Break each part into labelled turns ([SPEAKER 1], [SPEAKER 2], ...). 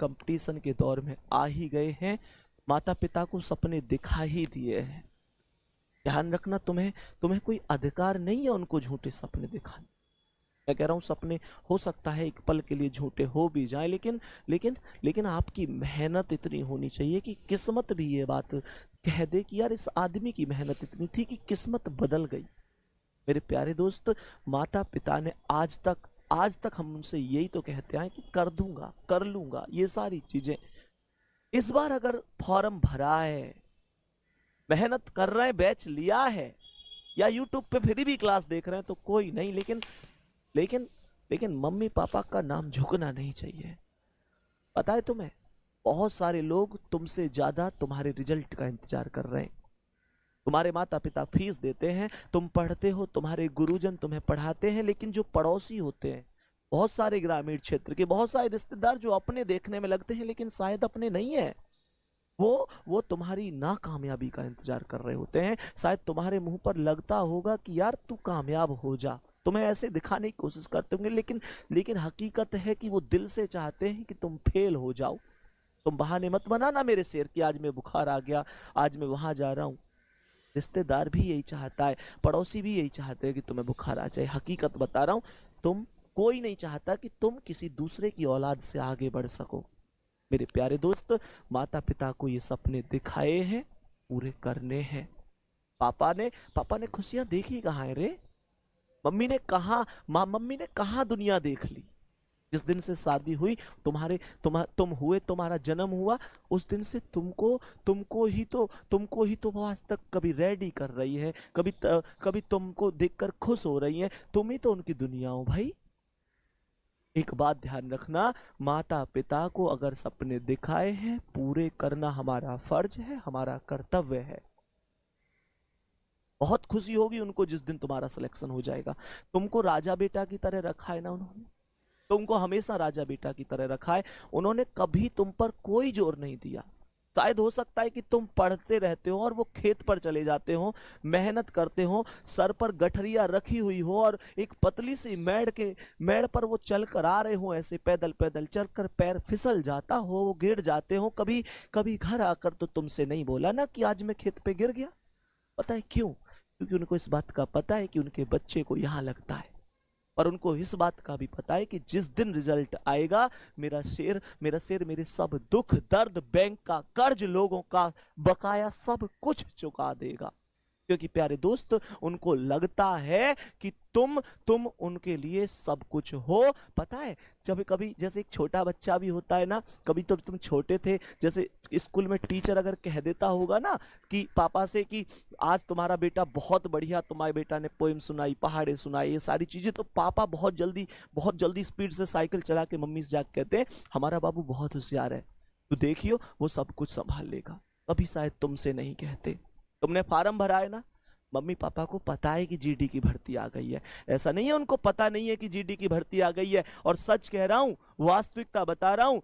[SPEAKER 1] Competition के दौर में आ ही गए हैं, माता पिता को सपने दिखा ही दिए हैं। ध्यान रखना, तुम्हें तुम्हें कोई अधिकार नहीं है उनको झूठे सपने दिखाने। मैं कह रहा हूं सपने हो सकता है एक पल के लिए झूठे हो भी जाएं, लेकिन लेकिन लेकिन आपकी मेहनत इतनी होनी चाहिए कि किस्मत भी ये बात कह दे कि यार इस आदमी की मेहनत इतनी थी कि किस्मत बदल गई। मेरे प्यारे दोस्त, माता पिता ने आज तक हम उनसे यही तो कहते हैं कि कर दूंगा, कर लूंगा, ये सारी चीजें। इस बार अगर फॉर्म भरा है, मेहनत कर रहे हैं, बैच लिया है, या यूट्यूब पे फिर भी क्लास देख रहे हैं तो कोई नहीं, लेकिन लेकिन लेकिन मम्मी पापा का नाम झुकना नहीं चाहिए। पता है तुम्हें, बहुत सारे लोग तुमसे ज्यादा तुम्हारे रिजल्ट का इंतजार कर रहे हैं। तुम्हारे माता पिता फीस देते हैं, तुम पढ़ते हो, तुम्हारे गुरुजन तुम्हें पढ़ाते हैं, लेकिन जो पड़ोसी होते हैं, बहुत सारे ग्रामीण क्षेत्र के बहुत सारे रिश्तेदार जो अपने देखने में लगते हैं लेकिन शायद अपने नहीं है, वो तुम्हारी नाकामयाबी का इंतजार कर रहे होते हैं। शायद तुम्हारे मुंह पर लगता होगा कि यार तू कामयाब हो जा, तुम्हें ऐसे दिखाने की कोशिश करते होंगे, लेकिन हकीकत है कि वो दिल से चाहते हैं कि तुम फेल हो जाओ। तुम बहाने मत बनाना मेरे शेर कि आज मैं बुखार आ गया, आज मैं वहां जा रहा हूं। रिश्तेदार भी यही चाहता है, पड़ोसी भी यही चाहते हैं कि तुम्हें बुखार आ जाए। हकीकत बता रहा हूं, तुम कोई नहीं चाहता कि तुम किसी दूसरे की औलाद से आगे बढ़ सको। मेरे प्यारे दोस्त, माता पिता को ये सपने दिखाए हैं, पूरे करने हैं। पापा ने खुशियां देखी कहाँ है रे? मम्मी ने कहा दुनिया देख ली? जिस दिन से शादी हुई, तुम हुए, तुम्हारा जन्म हुआ, उस दिन से तुमको ही तो वो आज तक कभी रेडी कर रही है, कभी तुमको देखकर खुश हो रही है। तुम ही तो उनकी दुनिया हो भाई। एक बात ध्यान रखना, माता पिता को अगर सपने दिखाए हैं, पूरे करना हमारा फर्ज है, हमारा कर्तव्य है। बहुत खुशी होगी उनको जिस दिन तुम्हारा सिलेक्शन हो जाएगा। तुमको राजा बेटा की तरह रखा है ना उन्होंने, तुमको हमेशा राजा बेटा की तरह रखा है। उन्होंने कभी तुम पर कोई जोर नहीं दिया। शायद हो सकता है कि तुम पढ़ते रहते हो और वो खेत पर चले जाते हो, मेहनत करते हो, सर पर गठरिया रखी हुई हो और एक पतली सी मेड़ पर वो चल कर आ रहे हो, ऐसे पैदल पैदल चलकर पैर फिसल जाता हो, वो गिर जाते हो। कभी कभी घर आकर तो तुमसे नहीं बोला ना कि आज मैं खेत पे गिर गया। पता है क्यों? क्योंकि उनको इस बात का पता है कि उनके बच्चे को यहाँ लगता है, और उनको इस बात का भी पता है कि जिस दिन रिजल्ट आएगा, मेरा शेर मेरे सब दुख दर्द, बैंक का कर्ज, लोगों का बकाया सब कुछ चुका देगा। क्योंकि प्यारे दोस्त, उनको लगता है कि तुम उनके लिए सब कुछ हो। पता है, जब कभी जैसे एक छोटा बच्चा भी होता है ना, कभी तो तुम छोटे थे, जैसे स्कूल में टीचर अगर कह देता होगा ना कि पापा से कि आज तुम्हारा बेटा बहुत बढ़िया, तुम्हारे बेटा ने पोएम सुनाई, पहाड़े सुनाई, ये सारी चीजें, तो पापा बहुत जल्दी स्पीड से साइकिल चला के मम्मी से जाकर कहते हैं हमारा बाबू बहुत होशियार है, तो देखियो वो सब कुछ संभाल लेगा। कभी शायद तुमसे नहीं कहते। तुमने फार्म भरा है ना, मम्मी पापा को पता है कि जीडी की भर्ती आ गई है। ऐसा नहीं है उनको पता नहीं है कि जीडी की भर्ती आ गई है। और सच कह रहा हूं, वास्तविकता बता रहा हूं,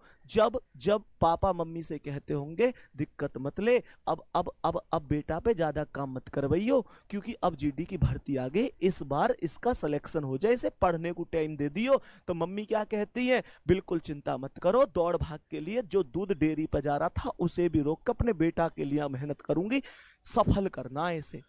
[SPEAKER 1] जब पापा मम्मी से कहते होंगे दिक्कत मत ले, अब बेटा पे ज्यादा काम मत करवाइयो, क्योंकि अब जीडी की भर्ती आ गई, इस बार इसका सिलेक्शन हो जाए, इसे पढ़ने को टाइम दे दियो, तो मम्मी क्या कहती है, बिल्कुल चिंता मत करो, दौड़ भाग के लिए जो दूध डेयरी पर जा रहा था उसे भी रोक कर अपने बेटा के लिए मेहनत करूंगी, सफल करना है इसे।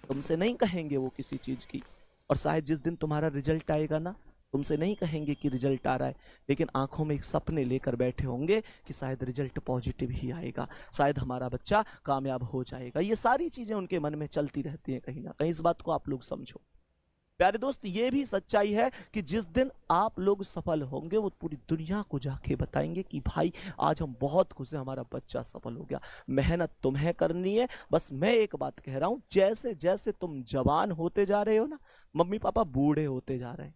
[SPEAKER 1] तुमसे नहीं कहेंगे वो किसी चीज की। और शायद जिस दिन तुम्हारा रिजल्ट आएगा ना, तुमसे नहीं कहेंगे कि रिजल्ट आ रहा है, लेकिन आंखों में एक सपने लेकर बैठे होंगे कि शायद रिजल्ट पॉजिटिव ही आएगा, शायद हमारा बच्चा कामयाब हो जाएगा। ये सारी चीजें उनके मन में चलती रहती हैं कहीं ना कहीं। इस बात को आप लोग समझो। प्यारे दोस्त, ये भी सच्चाई है कि जिस दिन आप लोग सफल होंगे, वो पूरी दुनिया को जाके बताएंगे कि भाई आज हम बहुत खुश हैं, हमारा बच्चा सफल हो गया। मेहनत तुम्हें करनी है। बस मैं एक बात कह रहा हूं, जैसे जैसे तुम जवान होते जा रहे हो ना, मम्मी पापा बूढ़े होते जा रहे हैं।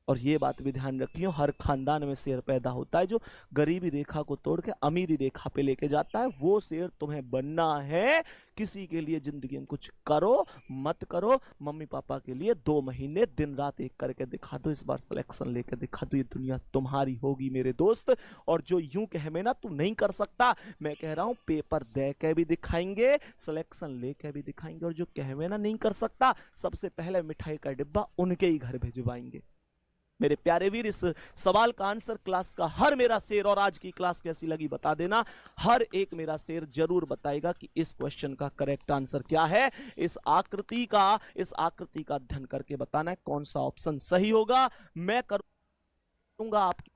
[SPEAKER 1] और ये बात भी ध्यान रखियो, हर खानदान में शेर पैदा होता है जो गरीबी रेखा को तोड़ के अमीरी रेखा पे लेके जाता है। वो शेर तुम्हें बनना है। किसी के लिए जिंदगी में कुछ करो मत करो, मम्मी पापा के लिए 2 महीने दिन रात एक करके दिखा दो, इस बार सिलेक्शन लेकर दिखा दो, ये दुनिया तुम्हारी होगी मेरे दोस्त। और जो यूं कहे ना तू नहीं कर सकता, मैं कह रहा हूं पेपर दे के भी दिखाएंगे, सिलेक्शन लेके भी दिखाएंगे। और जो कहे ना नहीं कर सकता, सबसे पहले मिठाई का डिब्बा उनके ही घर भिजवाएंगे। मेरे प्यारे वीर, इस सवाल का आंसर क्लास का हर मेरा शेर, और आज की क्लास कैसी लगी बता देना, हर एक मेरा शेर जरूर बताएगा कि इस क्वेश्चन का करेक्ट आंसर क्या है। इस आकृति का अध्ययन करके बताना है कौन सा ऑप्शन सही होगा। मैं करूंगा आपकी